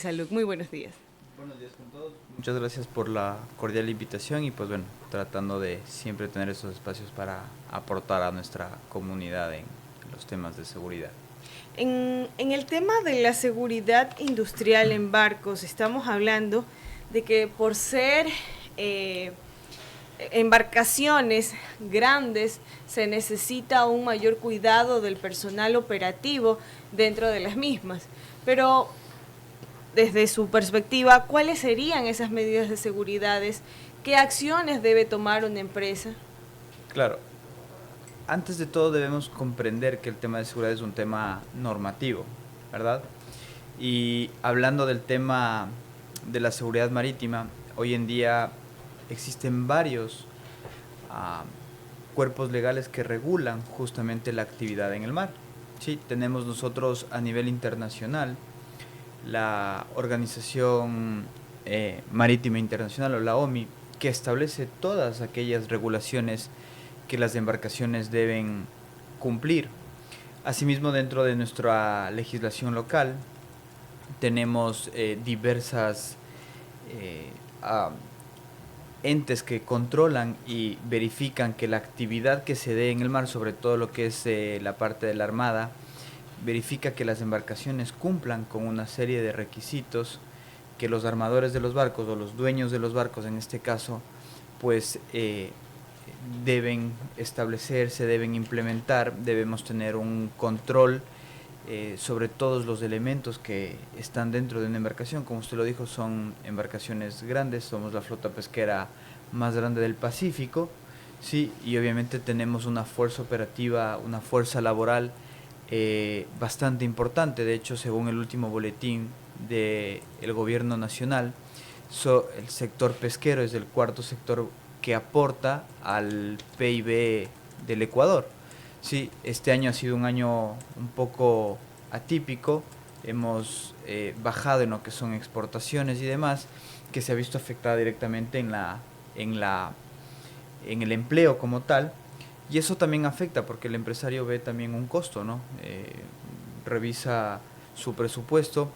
Salud, muy buenos días. Buenos días con todos. Muchas gracias por la cordial invitación y pues bueno, tratando de siempre tener esos espacios para aportar a nuestra comunidad en los temas de seguridad. En el tema de la seguridad industrial en barcos, estamos hablando de que por ser embarcaciones grandes se necesita un mayor cuidado del personal operativo dentro de las mismas. Pero desde su perspectiva, ¿cuáles serían esas medidas de seguridad? ¿Qué acciones debe tomar una empresa? Claro, antes de todo debemos comprender que el tema de seguridad es un tema normativo, ¿verdad? Y hablando del tema de la seguridad marítima, hoy en día existen varios cuerpos legales que regulan justamente la actividad en el mar. Sí, tenemos nosotros a nivel internacional la Organización Marítima Internacional o la OMI, que establece todas aquellas regulaciones que las embarcaciones deben cumplir. Asimismo, dentro de nuestra legislación local tenemos diversas entes que controlan y verifican que la actividad que se dé en el mar, sobre todo lo que es la parte de la Armada, verifica que las embarcaciones cumplan con una serie de requisitos que los armadores de los barcos o los dueños de los barcos en este caso pues deben establecerse, deben implementar. Debemos tener un control sobre todos los elementos que están dentro de una embarcación. Como usted lo dijo, son embarcaciones grandes, somos la flota pesquera más grande del Pacífico, sí, y obviamente tenemos una fuerza operativa, una fuerza laboral bastante importante. De hecho, según el último boletín del gobierno nacional, el sector pesquero es el cuarto sector que aporta al PIB del Ecuador. Sí, este año ha sido un año un poco atípico, hemos bajado en lo que son exportaciones y demás, que se ha visto afectada directamente en el empleo como tal, y eso también afecta porque el empresario ve también un costo, ¿no? Revisa su presupuesto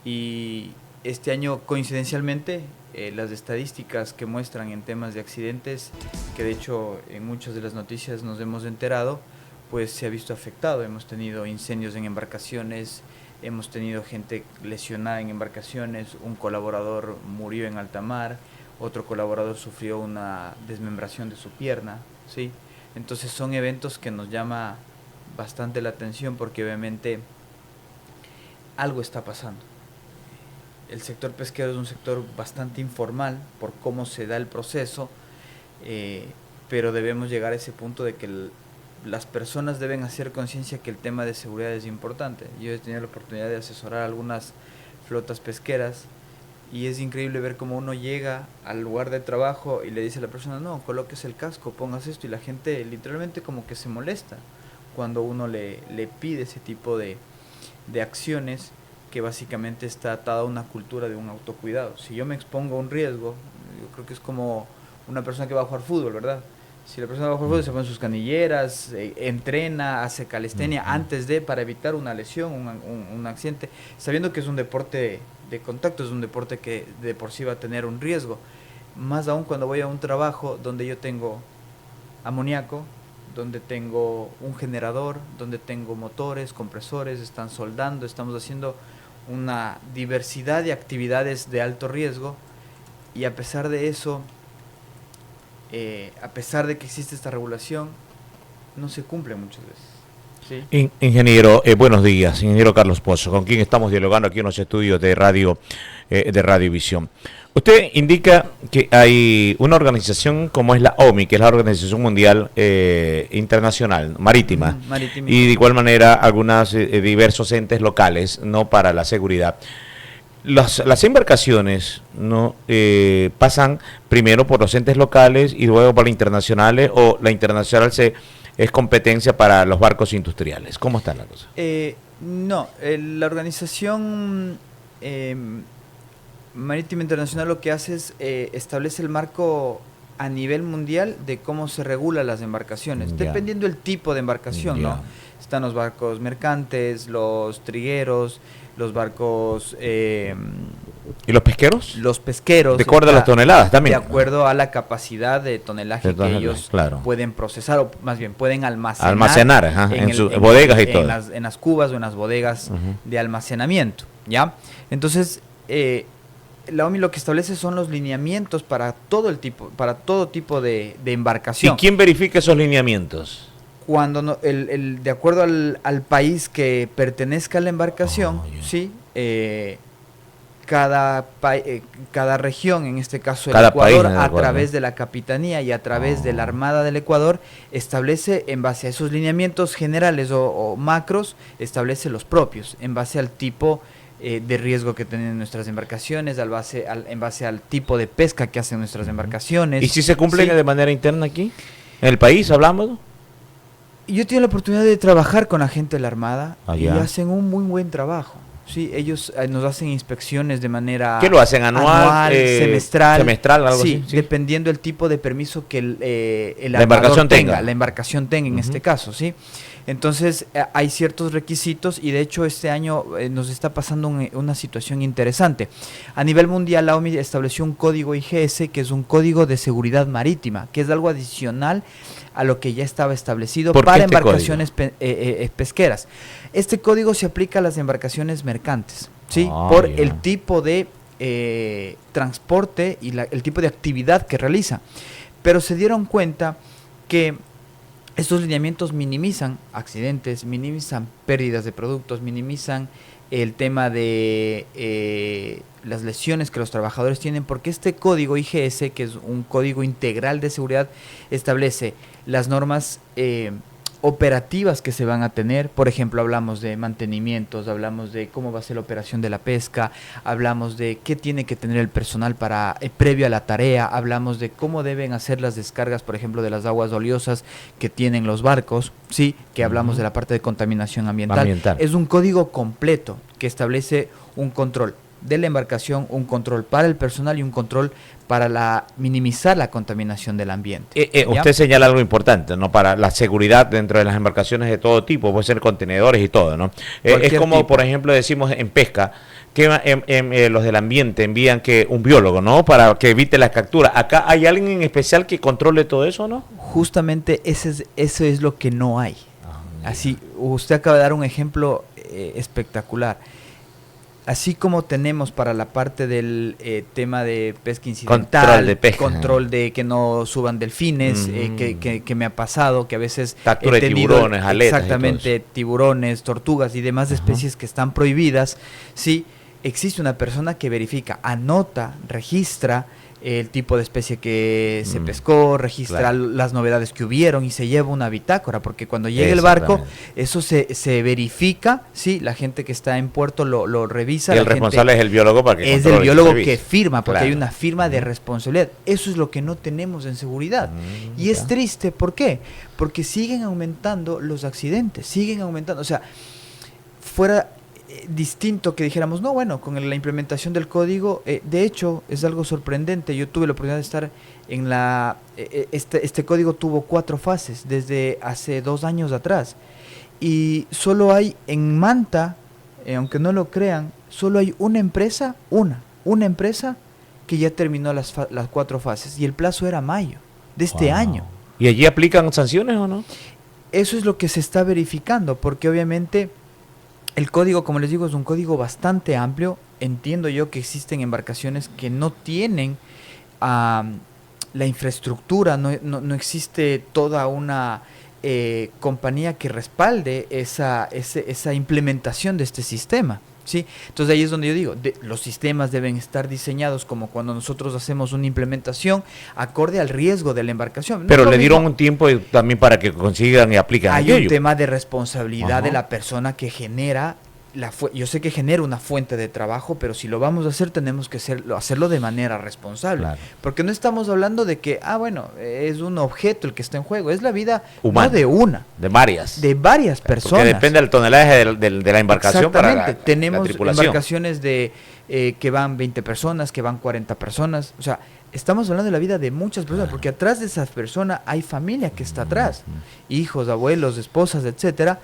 y este año coincidencialmente las estadísticas que muestran en temas de accidentes, que de hecho en muchas de las noticias nos hemos enterado, pues se ha visto afectado. Hemos tenido incendios en embarcaciones, hemos tenido gente lesionada en embarcaciones, un colaborador murió en alta mar, otro colaborador sufrió una desmembración de su pierna, ¿sí? Entonces son eventos que nos llama bastante la atención porque obviamente algo está pasando. El sector pesquero es un sector bastante informal por cómo se da el proceso, pero debemos llegar a ese punto de que las personas deben hacer conciencia que el tema de seguridad es importante. Yo he tenido la oportunidad de asesorar a algunas flotas pesqueras y es increíble ver cómo uno llega al lugar de trabajo y le dice a la persona, no, coloques el casco, pongas esto, y la gente literalmente como que se molesta cuando uno le pide ese tipo de acciones, que básicamente está atada a una cultura de un autocuidado. Si yo me expongo a un riesgo, yo creo que es como una persona que va a jugar fútbol, ¿verdad? Si la persona va a jugar fútbol, se pone sus canilleras, entrena, hace calistenia antes de, para evitar una lesión, un accidente, sabiendo que es un deporte de contacto, es un deporte que de por sí va a tener un riesgo. Más aún cuando voy a un trabajo donde yo tengo amoníaco, donde tengo un generador, donde tengo motores, compresores, están soldando, estamos haciendo una diversidad de actividades de alto riesgo, y a pesar de eso, a pesar de que existe esta regulación, no se cumple muchas veces. ¿Sí? Ingeniero, buenos días, ingeniero Carlos Pozo, con quien estamos dialogando aquí en los estudios de Radio Visión. Usted indica que hay una organización como es la OMI, que es la Organización Mundial Internacional Marítima, y de igual manera algunos diversos entes locales, no, para la seguridad. Las embarcaciones no pasan primero por los entes locales y luego por las internacionales, o la internacional es competencia para los barcos industriales. ¿Cómo está la cosa? No, la Organización Marítima Internacional lo que hace es establece el marco a nivel mundial de cómo se regulan las embarcaciones, dependiendo del tipo de embarcación, ¿no? Están los barcos mercantes, los trigueros, los barcos... ¿Y los pesqueros? Los pesqueros. De acuerdo a las toneladas también. De acuerdo a la capacidad de tonelaje que ellos pueden procesar, o más bien pueden almacenar. En sus bodegas y todo. En las cubas o en las bodegas de almacenamiento, ¿ya? Entonces, la OMI lo que establece son los lineamientos para todo tipo de embarcación. ¿Y quién verifica esos lineamientos? Cuando de acuerdo al país que pertenezca a la embarcación, ¿sí? Cada región, en este caso el Ecuador, a través de la Capitanía y a través de la Armada del Ecuador, establece en base a esos lineamientos generales o macros, establece los propios, en base al tipo de riesgo que tienen nuestras embarcaciones, en base al tipo de pesca que hacen nuestras embarcaciones. ¿Y si se cumplen de manera interna aquí? ¿En el país hablamos? Yo tuve la oportunidad de trabajar con la gente de la Armada y hacen un muy buen trabajo. Sí, ellos nos hacen inspecciones de manera... ¿Qué lo hacen? ¿Anual? Semestral, algo así. Sí, dependiendo del tipo de permiso que la embarcación tenga. La embarcación tenga en este caso, ¿sí? Entonces, hay ciertos requisitos y de hecho este año nos está pasando una situación interesante. A nivel mundial, la OMI estableció un código IGS, que es un código de seguridad marítima, que es algo adicional a lo que ya estaba establecido para embarcaciones pesqueras. Este código se aplica a las embarcaciones mercantes, ¿sí? Por el tipo de transporte y el tipo de actividad que realiza. Pero se dieron cuenta que estos lineamientos minimizan accidentes, minimizan pérdidas de productos, minimizan el tema de las lesiones que los trabajadores tienen, porque este código IGS, que es un código integral de seguridad, establece las normas operativas que se van a tener. Por ejemplo, hablamos de mantenimientos, hablamos de cómo va a ser la operación de la pesca, hablamos de qué tiene que tener el personal para previo a la tarea, hablamos de cómo deben hacer las descargas, por ejemplo, de las aguas oleosas que tienen los barcos, sí, que hablamos de la parte de contaminación ambiental. Es un código completo que establece un control de la embarcación, un control para el personal y un control para minimizar la contaminación del ambiente. Usted señala algo importante, ¿no? Para la seguridad dentro de las embarcaciones de todo tipo, puede ser contenedores y todo, ¿no? Es como, tipo, por ejemplo, decimos en pesca, que los del ambiente envían un biólogo, ¿no? Para que evite la captura. ¿Acá hay alguien en especial que controle todo eso, no? Justamente eso es lo que no hay. Así, usted acaba de dar un ejemplo espectacular. Así como tenemos para la parte del tema de pesca incidental, control de pesca, control de que no suban delfines, que me ha pasado, que a veces captura de tiburones, aletas, exactamente, tiburones, tortugas y demás especies que están prohibidas, sí, existe una persona que verifica, anota, registra el tipo de especie que se pescó, registra las novedades que hubieron y se lleva una bitácora, porque cuando llega el barco, eso se verifica, sí, la gente que está en puerto lo revisa. Y el responsable es el biólogo para que es el biólogo que firma, porque hay una firma de responsabilidad. Eso es lo que no tenemos en seguridad. Y es triste, ¿por qué? Porque siguen aumentando los accidentes, siguen aumentando, o sea, fuera distinto que dijéramos, no, bueno, con la implementación del código, de hecho, es algo sorprendente. Yo tuve la oportunidad de estar en este código tuvo 4 fases desde hace 2 años atrás. Y solo hay en Manta, aunque no lo crean, solo hay una empresa que ya terminó las 4 fases. Y el plazo era mayo de este año. ¿Y allí aplican sanciones o no? Eso es lo que se está verificando, porque obviamente el código, como les digo, es un código bastante amplio. Entiendo yo que existen embarcaciones que no tienen la infraestructura, no existe toda una compañía que respalde esa implementación de este sistema, ¿sí? Entonces ahí es donde yo digo, los sistemas deben estar diseñados como cuando nosotros hacemos una implementación acorde al riesgo de la embarcación. Pero le dieron un tiempo también para que consigan y apliquen. Hay un tema de responsabilidad de la persona que genera yo sé que genera una fuente de trabajo, pero si lo vamos a hacer tenemos que hacerlo de manera responsable, porque no estamos hablando de que, bueno, es un objeto el que está en juego, es la vida humana, no de una, de varias personas, porque depende del tonelaje de la embarcación. Exactamente, tenemos embarcaciones que van 20 personas, que van 40 personas, o sea, estamos hablando de la vida de muchas personas, porque atrás de esas personas hay familia que está atrás, hijos, abuelos, esposas, etcétera.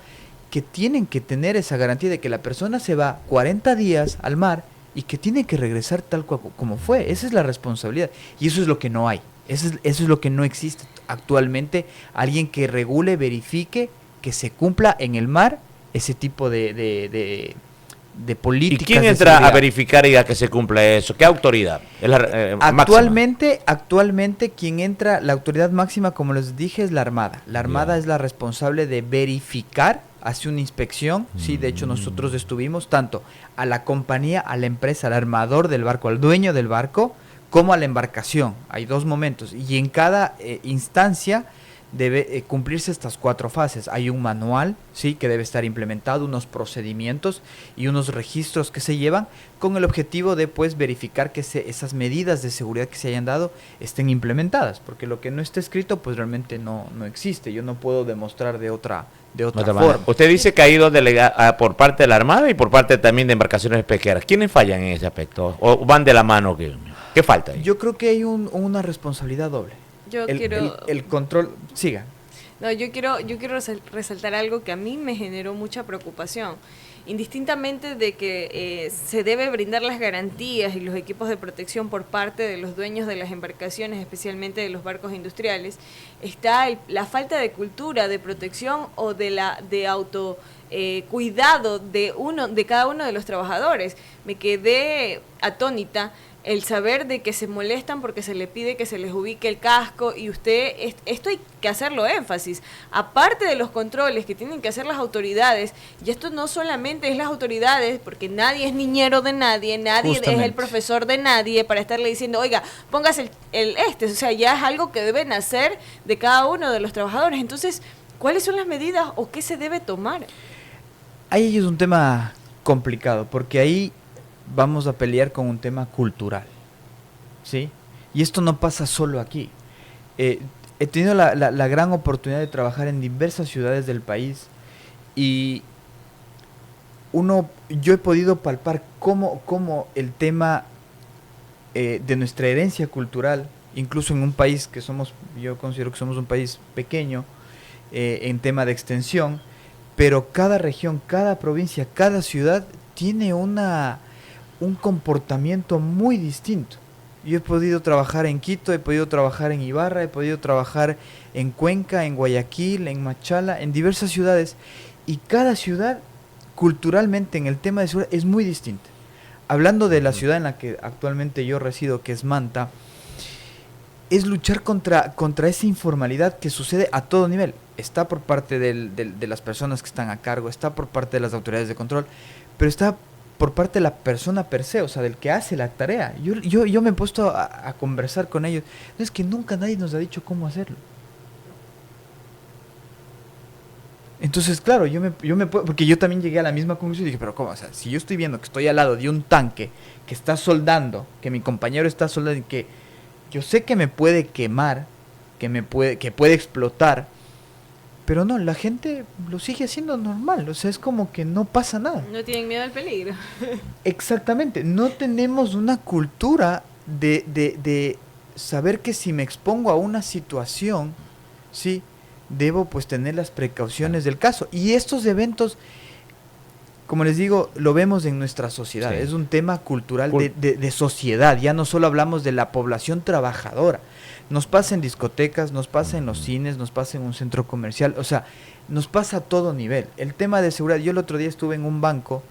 que tienen que tener esa garantía de que la persona se va 40 días al mar y que tiene que regresar tal como fue. Esa es la responsabilidad. Y eso es lo que no hay. Eso es lo que no existe actualmente. Alguien que regule, verifique que se cumpla en el mar ese tipo de políticas. ¿Y quién entra a verificar y a que se cumpla eso? ¿Qué autoridad? Es la, actualmente quien entra, la autoridad máxima, como les dije, es la Armada. La Armada es la responsable de verificar, hace una inspección. Sí, de hecho nosotros estuvimos tanto a la compañía, a la empresa, al armador del barco, al dueño del barco, como a la embarcación. Hay 2 momentos y en cada instancia debe cumplirse estas 4 fases. Hay un manual, sí, que debe estar implementado, unos procedimientos y unos registros que se llevan con el objetivo de pues verificar que esas medidas de seguridad que se hayan dado estén implementadas, porque lo que no está escrito pues realmente no existe. Yo no puedo demostrar de otra forma. Usted dice que ha ido por parte de la Armada y por parte también de embarcaciones pesqueras. ¿Quiénes fallan en ese aspecto? ¿O van de la mano? ¿Qué falta ahí? Yo creo que hay una responsabilidad doble. El control, siga. No, yo quiero resaltar algo que a mí me generó mucha preocupación. Indistintamente de que se debe brindar las garantías y los equipos de protección por parte de los dueños de las embarcaciones, especialmente de los barcos industriales, está la falta de cultura de protección o de auto cuidado de cada uno de los trabajadores. Me quedé atónita el saber de que se molestan porque se le pide que se les ubique el casco y esto hay que hacerlo énfasis, aparte de los controles que tienen que hacer las autoridades, y esto no solamente es las autoridades, porque nadie es niñero de nadie es el profesor de nadie para estarle diciendo, oiga, póngase o sea, ya es algo que deben hacer de cada uno de los trabajadores. Entonces, ¿cuáles son las medidas o qué se debe tomar? Ahí es un tema complicado, porque ahí vamos a pelear con un tema cultural, ¿sí? Y esto no pasa solo aquí. He tenido la gran oportunidad de trabajar en diversas ciudades del país y yo he podido palpar cómo el tema de nuestra herencia cultural, incluso en un país yo considero que somos un país pequeño en tema de extensión, pero cada región, cada provincia, cada ciudad tiene un comportamiento muy distinto. Yo he podido trabajar en Quito, he podido trabajar en Ibarra, he podido trabajar en Cuenca, en Guayaquil, en Machala, en diversas ciudades, y cada ciudad culturalmente en el tema de seguridad es muy distinta. Hablando de la ciudad en la que actualmente yo resido, que es Manta, es luchar contra esa informalidad que sucede a todo nivel. Está por parte de las personas que están a cargo, está por parte de las autoridades de control, pero está por parte de la persona per se, o sea, del que hace la tarea. Yo me he puesto a conversar con ellos. No, es que nunca nadie nos ha dicho cómo hacerlo. Entonces, claro, porque yo también llegué a la misma conclusión y dije, pero ¿cómo? O sea, si yo estoy viendo que estoy al lado de un tanque que está soldando, que mi compañero está soldando y que yo sé que me puede quemar, que puede explotar, pero no, la gente lo sigue haciendo normal, o sea, es como que no pasa nada. No tienen miedo al peligro. Exactamente, no tenemos una cultura de saber que si me expongo a una situación, sí, debo pues tener las precauciones del caso. Y estos eventos, como les digo, lo vemos en nuestra sociedad, sí. Es un tema cultural de sociedad, ya no solo hablamos de la población trabajadora. Nos pasa en discotecas, nos pasa en los cines, nos pasa en un centro comercial, o sea, nos pasa a todo nivel. El tema de seguridad, yo el otro día estuve en un banco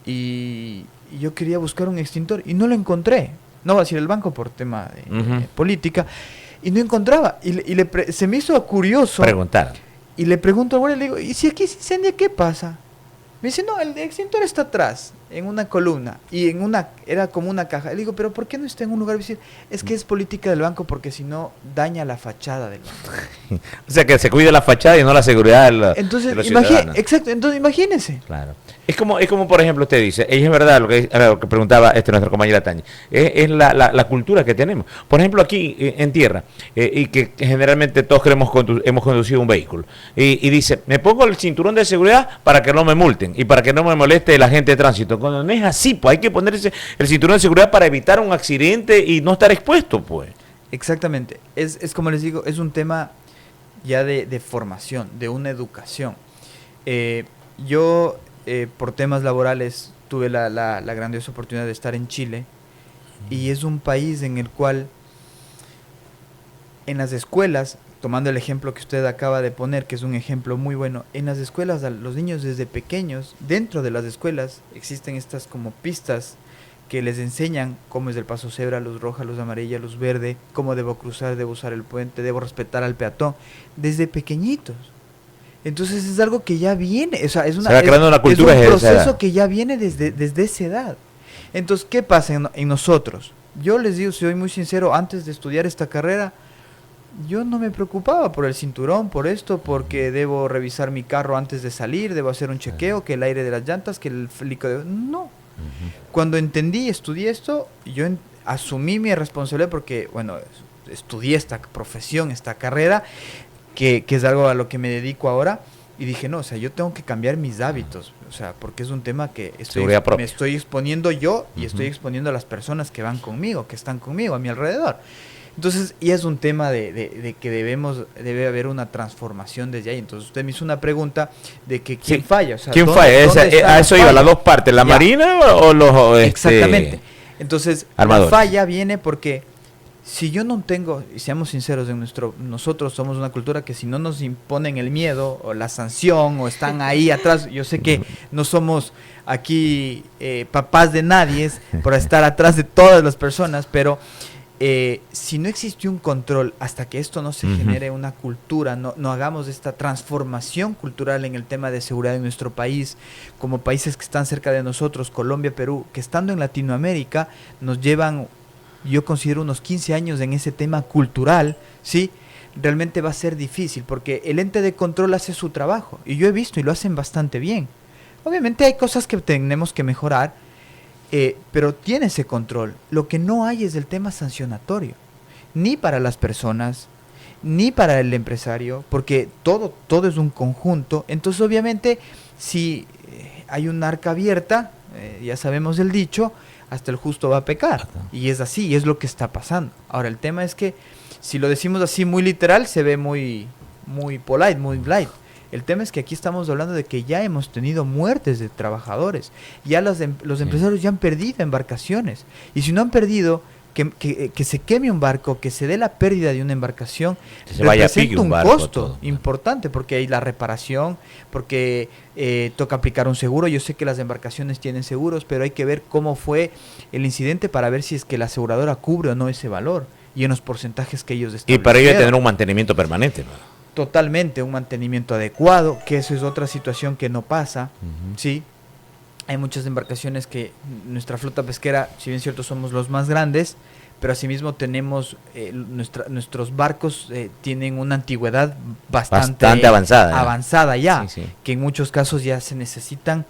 y yo quería buscar un extintor y no lo encontré. No voy a decir el banco por tema de política, y no encontraba. Se me hizo curioso preguntar. Y le pregunto al guardia, le digo, ¿y si aquí se incendia, qué pasa? Me dice, no, el extintor está atrás, en una columna, y era como una caja. Le digo, ¿pero por qué no está en un lugar visible? Es que es política del banco, porque si no, daña la fachada del banco. O sea, que se cuide la fachada y no la seguridad de los ciudadanos. Exacto, entonces imagínense. Claro. Es como, por ejemplo, usted dice, es verdad lo que preguntaba nuestra compañera Tania, es la cultura que tenemos. Por ejemplo, aquí en tierra, y que generalmente todos hemos conducido un vehículo, y dice, me pongo el cinturón de seguridad para que no me multen, y para que no me moleste el agente de tránsito. Cuando no es así, pues hay que ponerse el cinturón de seguridad para evitar un accidente y no estar expuesto, pues. Exactamente, es como les digo, es un tema ya de formación, de una educación. yo por temas laborales tuve la grandiosa oportunidad de estar en Chile, y es un país en el cual en las escuelas, tomando el ejemplo que usted acaba de poner, que es un ejemplo muy bueno, en las escuelas los niños desde pequeños, dentro de las escuelas existen estas como pistas que les enseñan cómo es el paso cebra, luz roja, luz amarilla, luz verde, cómo debo cruzar, debo usar el puente, debo respetar al peatón, desde pequeñitos. Entonces es algo que ya viene, o sea, es un proceso que ya viene desde esa edad. Entonces, ¿qué pasa en nosotros? Yo les digo, soy muy sincero, antes de estudiar esta carrera, yo no me preocupaba por el cinturón, por esto, porque debo revisar mi carro antes de salir, debo hacer un chequeo, que el aire de las llantas, que el líquido... No. Cuando entendí, estudié esto, yo asumí mi responsabilidad porque, bueno, estudié esta profesión, esta carrera, que es algo a lo que me dedico ahora, y dije, no, o sea, yo tengo que cambiar mis hábitos, o sea, porque es un tema que me estoy exponiendo yo y estoy exponiendo a las personas que van conmigo, que están conmigo, a mi alrededor. Entonces, y es un tema de que debe haber una transformación desde ahí. Entonces, usted me hizo una pregunta de que ¿quién falla? O sea, ¿quién falla? A eso iba, las dos partes, ¿la Marina o los Exactamente. Entonces, armadores? La falla viene porque si yo no tengo, y seamos sinceros, nosotros somos una cultura que si no nos imponen el miedo o la sanción o están ahí atrás, yo sé que no somos aquí papás de nadie por estar atrás de todas las personas, pero... si no existe un control hasta que esto no se genere una cultura, no hagamos esta transformación cultural en el tema de seguridad en nuestro país, como países que están cerca de nosotros, Colombia, Perú, que estando en Latinoamérica nos llevan, yo considero unos 15 años en ese tema cultural, ¿sí? Realmente va a ser difícil porque el ente de control hace su trabajo y yo he visto y lo hacen bastante bien. Obviamente hay cosas que tenemos que mejorar, pero tiene ese control. Lo que no hay es el tema sancionatorio, ni para las personas, ni para el empresario, porque todo es un conjunto. Entonces, obviamente, si hay un arca abierta, ya sabemos el dicho, hasta el justo va a pecar. Y es así, y es lo que está pasando. Ahora, el tema es que, si lo decimos así muy literal, se ve muy polite, muy light. El tema es que aquí estamos hablando de que ya hemos tenido muertes de trabajadores. Ya los empresarios ya han perdido embarcaciones. Y si no han perdido, que se queme un barco, que se dé la pérdida de una embarcación, representa un costo importante, porque hay la reparación, porque toca aplicar un seguro. Yo sé que las embarcaciones tienen seguros, pero hay que ver cómo fue el incidente para ver si es que la aseguradora cubre o no ese valor y en los porcentajes que ellos establecieron. Y para ello hay que tener un mantenimiento permanente, ¿no? Totalmente, un mantenimiento adecuado, que eso es otra situación que no pasa, ¿sí? Hay muchas embarcaciones que nuestra flota pesquera, si bien es cierto somos los más grandes, pero asimismo tenemos, nuestros barcos tienen una antigüedad bastante avanzada ya, sí. Que en muchos casos ya se necesitan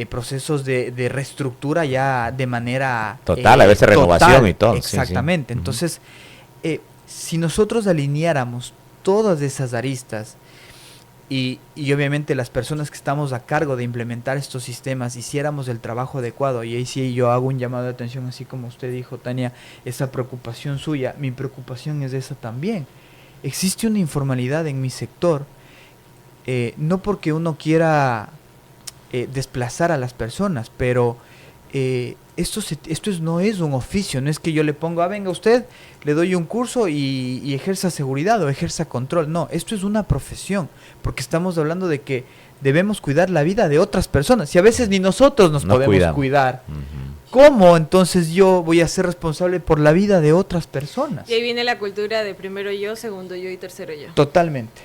procesos de reestructura ya de manera total, a veces renovación y todo. Exactamente, sí. Entonces, si nosotros alineáramos todas esas aristas y obviamente las personas que estamos a cargo de implementar estos sistemas hiciéramos el trabajo adecuado, y ahí sí yo hago un llamado de atención, así como usted dijo, Tania, esa preocupación suya, mi preocupación es esa también. Existe una informalidad en mi sector, no porque uno quiera desplazar a las personas, pero esto no es un oficio, no es que yo le ponga, venga usted, le doy un curso y ejerza seguridad o ejerza control. No, esto es una profesión, porque estamos hablando de que debemos cuidar la vida de otras personas y a veces ni nosotros nos podemos cuidar. ¿Cómo entonces yo voy a ser responsable por la vida de otras personas? Y ahí viene la cultura de primero yo, segundo yo y tercero yo. Totalmente.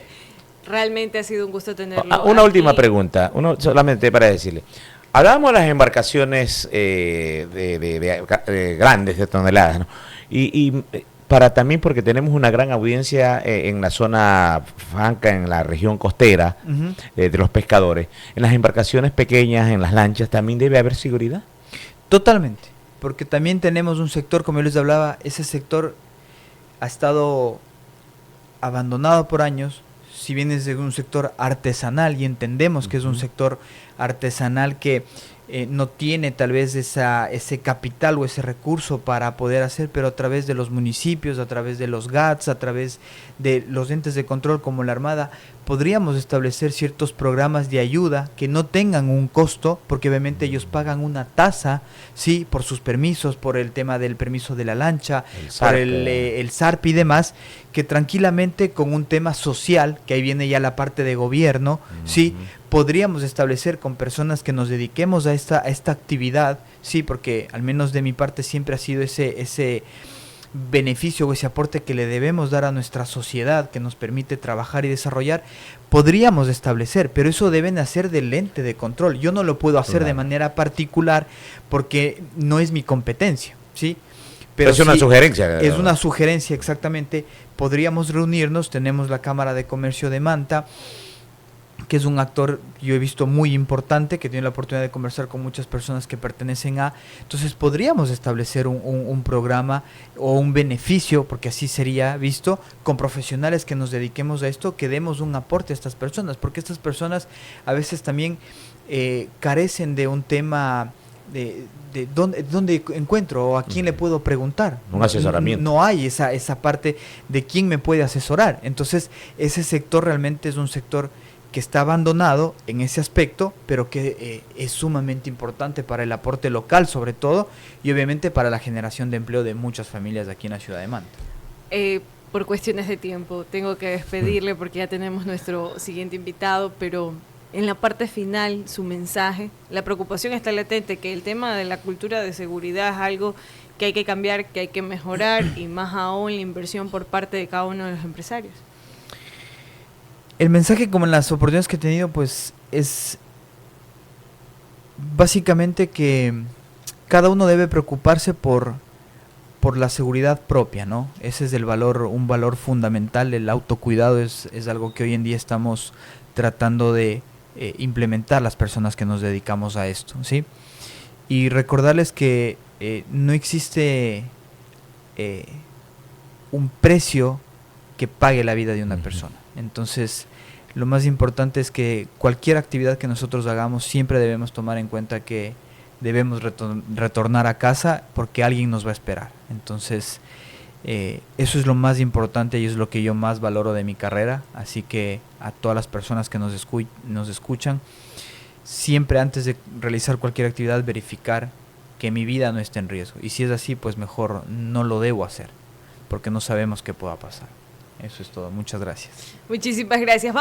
Realmente ha sido un gusto tenerlo. Una última pregunta, solamente para decirle. Hablábamos de las embarcaciones de grandes, de toneladas, ¿no? Y para también porque tenemos una gran audiencia en la zona franca, en la región costera, de los pescadores. En las embarcaciones pequeñas, en las lanchas, ¿también debe haber seguridad? Totalmente, porque también tenemos un sector, como yo les hablaba, ese sector ha estado abandonado por años. Si bien es de un sector artesanal y entendemos que es un sector artesanal que no tiene tal vez ese capital o ese recurso para poder hacer, pero a través de los municipios, a través de los GATS, a través de los entes de control como la Armada, podríamos establecer ciertos programas de ayuda que no tengan un costo, porque obviamente ellos pagan una tasa, sí, por sus permisos, por el tema del permiso de la lancha, por el SARP y demás, que tranquilamente con un tema social, que ahí viene ya la parte de gobierno, sí, podríamos establecer con personas que nos dediquemos a esta actividad, sí, porque al menos de mi parte siempre ha sido ese beneficio o ese aporte que le debemos dar a nuestra sociedad, que nos permite trabajar y desarrollar, podríamos establecer, pero eso deben hacer del ente de control. Yo no lo puedo hacer de manera particular porque no es mi competencia, ¿sí? Pero es una sugerencia. Es una sugerencia, exactamente. Podríamos reunirnos, tenemos la Cámara de Comercio de Manta, que es un actor, yo he visto, muy importante, que tiene la oportunidad de conversar con muchas personas que pertenecen a... Entonces podríamos establecer un programa o un beneficio, porque así sería visto, con profesionales que nos dediquemos a esto, que demos un aporte a estas personas, porque estas personas a veces también carecen de un tema... de dónde encuentro o a quién le puedo preguntar. Un asesoramiento. No hay esa parte de quién me puede asesorar. Entonces ese sector realmente es un sector que está abandonado en ese aspecto, pero que es sumamente importante para el aporte local sobre todo, y obviamente para la generación de empleo de muchas familias aquí en la ciudad de Manta. Por cuestiones de tiempo tengo que despedirle porque ya tenemos nuestro siguiente invitado, pero en la parte final su mensaje, la preocupación está latente, que el tema de la cultura de seguridad es algo que hay que cambiar, que hay que mejorar, y más aún la inversión por parte de cada uno de los empresarios. El mensaje, como en las oportunidades que he tenido, pues es básicamente que cada uno debe preocuparse por la seguridad propia, ¿no? Ese es un valor fundamental. El autocuidado es algo que hoy en día estamos tratando de implementar las personas que nos dedicamos a esto, ¿sí? Y recordarles que no existe un precio que pague la vida de una persona. Entonces, lo más importante es que cualquier actividad que nosotros hagamos siempre debemos tomar en cuenta que debemos retornar a casa porque alguien nos va a esperar. Entonces, eso es lo más importante y es lo que yo más valoro de mi carrera. Así que a todas las personas que nos escuchan, siempre antes de realizar cualquier actividad, verificar que mi vida no esté en riesgo. Y si es así, pues mejor no lo debo hacer, porque no sabemos qué pueda pasar. Eso es todo. Muchas gracias. Muchísimas gracias.